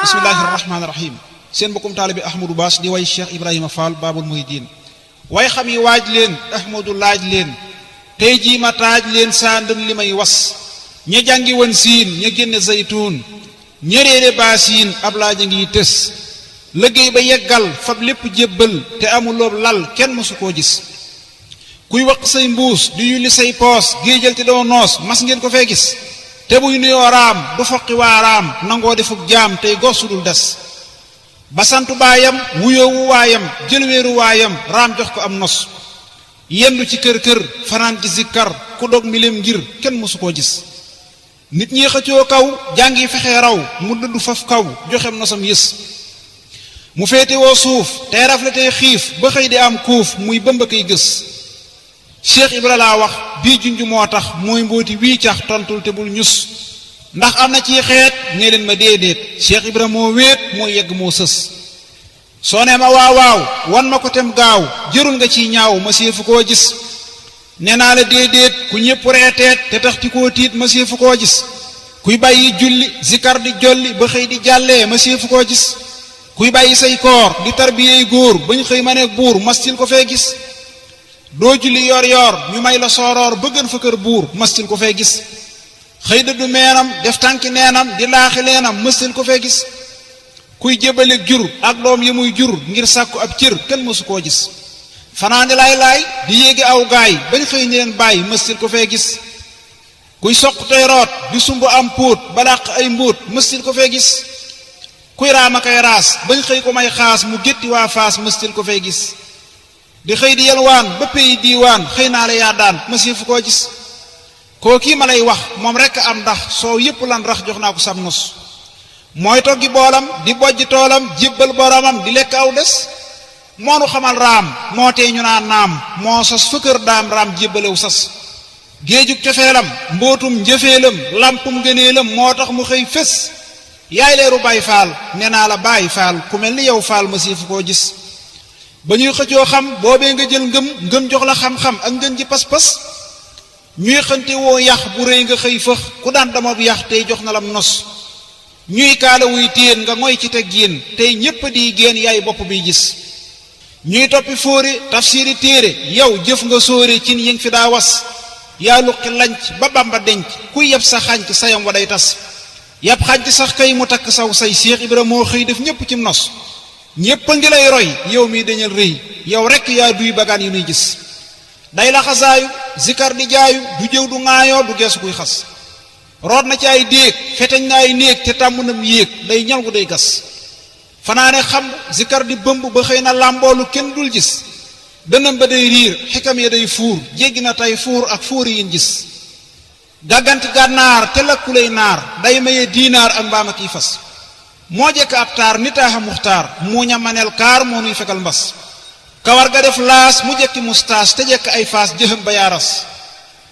bismillahi rahmaani rahim. seen mbokkum taalibe Ahmadou Bass di way Cheikh Ibrahima Fall Babul Mouridine way xam yi waaj leen Ahmadou laaj leen tey jii ma taaj leen saa ndën li may was ña jàngi woon siin ña génne zaytuun ña réere baasiin ab laaj a ngi tës liggéey ba yeggal fab lépp jébbal te amuloob lal kenn mësu koo gis kuy waq say mbuus di yulli say poos géejal te doo noos mas ngeen ko fee gis te buy nuyoo raam du foqi waaraam nangoo defuk jaam tey gor su dul des ba santu baayam wuyoowu waayam jël wéeru waayam raam jox ko am nos yendu ci kër kër fanaan ci zikkar ku dog milim ngir kenn mësu koo gis nit ñi xëccoo kaw jàngi fexe raw mu dëddu faf kaw joxem nosam yës mu féete woo suuf tey rafle tey xiif ba xëy di am kuuf muy bëmba koy gës Cheikh Ibra laa wax bii junj moo tax mooy mbooti wii cax tontul te bul ñus ndax am na ci xeet ne leen ma déedéet Cheikh Ibra moo wéet moo yegg moo sës soo nee ma waaw wan ma ko tem gaaw jërul nga ciy ñaaw ma séefu koo gis nee naa la déedéet ku ñépp reeteet te tax ti koo tiit ma séefu koo gis kuy bàyyi julli zikar di jolli ba xëy di jàllee ma séefu koo gis kuy bàyyi say koor di tarbiyey góor bañ xëy ma ne buur mastil ko fee gis doo julli yor yor ñu may la sooroor bëggën fa kër buur mastil ko fee gis xëy dëddu meenam def tànki neenam di laaxi leenam mastil ko fee gis kuy jébbaleeg jur ak doom yi muy jur ngir sàkku ab cër kenn mësu koo gis fanaani laay di yéegi aw gaay bañ xëy ni leen bàyyi mastil ko fee gis kuy soq tey root di sumb am póot balaq ay mbóot mastil ko fee gis kuy raama kay raas bañ xëy ko may xaas mu gétti waa faas mastil ko fee gis di xëy di yelwaan ba peyi diiwaan xëy naa la yaa daan masii fu koo gis koo kii ma lay wax moom rekk am ndax soo yépp lan rax jox naa ko sam nos mooy toggi boolam di bojj toolam jébbal boromam di lekk aw des moonu xamal raam moo tee ñu naan naam moo sos fëkkër daam raam jébbalew sas géejug cofeelam mbootum njëfeelam lampum gëneelam moo tax mu xëy fés yaay leeru Baay Faal nee naa la Baay Faal ku mel ni yow Faal masii fu koo gis ba ñuy xëccoo xam boobee nga jël ngëm jox la xam-xam ak ngën ji pas-pas ñuy xënte woo yax bu rëy nga xëy fëx ku daan dama bu yax tey jox na lam nos ñuy kaala wuy téen nga ngoy ci teg yéen tey ñépp di génn yaay bopp biy gis ñuy toppi fóore tafsiri téere yow jëf nga sóore cin yi nga fi daa was yaa luqi lanc ba Bamba denc kuy yeb sa xànc sayam wa day tas yab xànc sax kay mu takk saw say Cheikh Ibra moo xëy def ñépp cim nos ñépp a ngi lay roy yow mii dañal rëy yow rekk yaa duy bagaan yu nuy gis day la xasaayu zikar di jaayu du jëw du ŋaayoo du geesu kuy xas root na ci ay déeg feteñ na ay néeg te tàmm nam yéeg day ñal gu day gas fanaane xam zikar di bëmb ba xëy na làmboolu kenn dul gis dënam ba day riir xikam ya day fuur jéggi na tey fuur ak fuuri yin gis gàgganti gànnaar te lakkulay naar day maye diinaar ak mbaam ak yi fas moo jekk ab taar nitaaxa muxtaar muuña maneel kaar moo nuy fekkal mbas kawar ga def laas mu jekki mustaas te jekk ay faas jëxëm ba yaaras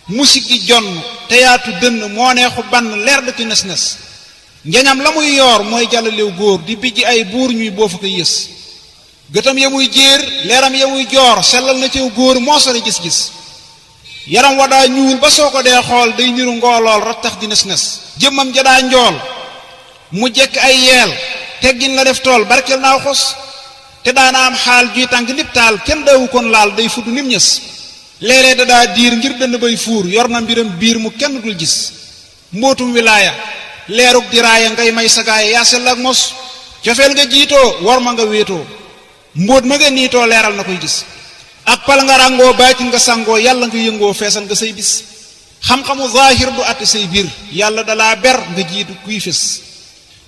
musik gi jonn te yaatu dënn moo neexu bann leer dëkk nes-nes njañam la muy yoor mooy jàllalew góor di bijji ay buur ñuy boofu ko yës gëtam ya muy jéer leeram ya muy joor sellal na ciw góor moo sori gis-gis yaram wa daa ñuul ba soo ko dee xool day niru ngoolool rattax di nes-nes jëmmam ja daa njool mu jekk ay yeel teggin la def tool barkeel naaw xos te daana am xaal juy tànk nib taal kenn daawu kon laal day fudd nim ñës léeg-léeg da daa diir ngir dënn bay fuur yor na mbiram biir mu kenn dul gis mbootum wilaaya leerug diraaya ngay may sagaaya yaa sell ak mos cofeel nga jiitoo war ma nga wéetoo mbóot ma nga niitoo leeral na koy gis ak pal nga ràngoo baatin nga sangoo yàlla nga yëngoo feesal nga say bis xam-xamu zaahir du àtte say biir yàlla dalaa ber nga jiitu kuy fés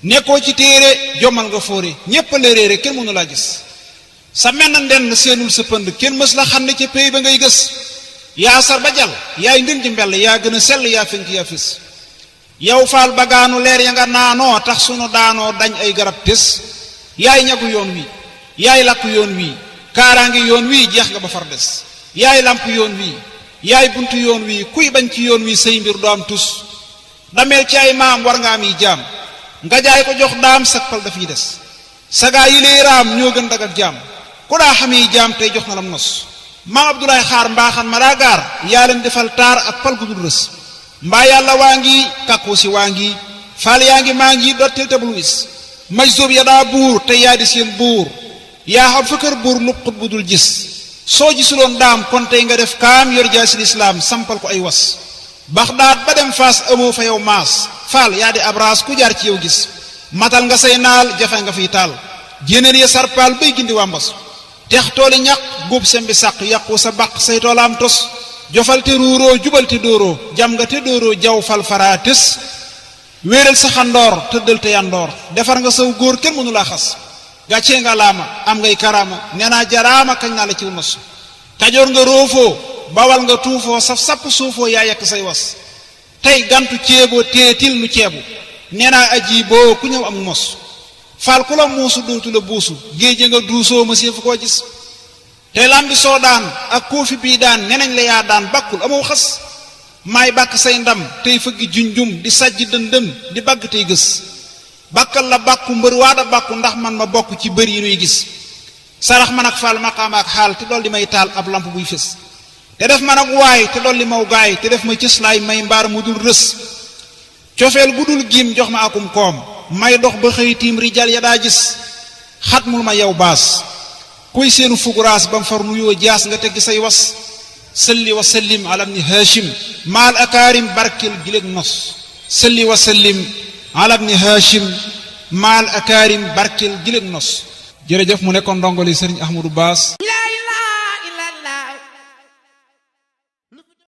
nekkoo ci téere jommal nga fóore ñépp la réere kenn mënu laa gis sa menn ndenn seenul sa pënd kenn mës la xam ne ca péy ba ngay gës yaa sar ba jal yaay ngën ji mbell yaa gën a sell yaa fenk yaa fés yow Faal bagaanu leer ya nga naanoo tax sunu daanoo dañ ay garab tés yaay ñagu yoon wi yaay lakk yoon wi kaaraangi yoon wi jeex nga ba far des yaay lamp yoon wi yaay buntu yoon wi kuy bañ ci yoon wi say mbir du am tus dameel ci ay maam war nga am yi jaam nga jaay ko jox daam sakpal dafiy des sagaa yi lay raam ñoo gën dagat jaam ku daa xamee jaam tey jox na lam nos maam Abdoulaye xaar mbaaxan ma daa gaar yaa leen defal taar ak pal gu dul rës mbaa yàlla waa ngi kàkku si waa ngi faal yaa ngi maa ngi dottil te bul wis maj zóob ya daa buur te yaa di seen buur yaa xam fa kër buur lu xut bu dul gis soo gisuloon daam kon tey nga def kaam yor jaasi lislaam sampal ko ay was Baxdaad ba dem Faas amoo fa yow maas faal yaa di abraas ku jaar ci yow gis matal nga say naal jafe nga fiy taal jénéer ya sarpaal bay gindi waa mbos tex tooli ñaq góob sembi sàq yàqu sa baq say toolaam tos jofal te ruuroo jubal te dóoroo jam nga te dóoroo jaw fal faraa tës wéeral sa xandoor tëddal te yandoor defar nga saw góor kenn mënu laa xas gàccee nga laama am ngay karaama nee naa jaraama kañ naa la ciw nos kajoor nga roofoo bawal nga tuufoo saf sapp suufoo yaa yekk say was tey gantu ceeboo teetil nu ceebu nee naa aji boo ku ñëw am mos faal ku la muusu dootu la buusu géeje nga duusoo ma séefu koo gis tey lambi soo daan ak koofi bii daan nenañ la yaa daan bàkkul amoo xas maay bàkk say ndam tey fëggi junjum di sajj dëndëm di bagg tey gës bàkkal la bàkku mbër waada bàkku ndax man ma bokk ci bër yi nuy gis sarax man ak faal maqaama ak xaal te dool di may taal ab lamp buy fës te def man ak waay te dool di maw gaay te def ma cëslaay may mbaar mu dul rës cofeel gu dul giim jox ma akum koom may dox ba xëy tiim rijal ya daa gis xatmul ma yow baas kuy seenu fuguraas bam far nuyoo jaas nga teggi say was salli wa sallim ala ibni hashim maal akaarim barkel giléeg nos salli wa sallim ala ibni hashim maal akaarim barkel giléeg nos jërëjëf mu nekkoon ndongoli sëriñ Ahmadou Bass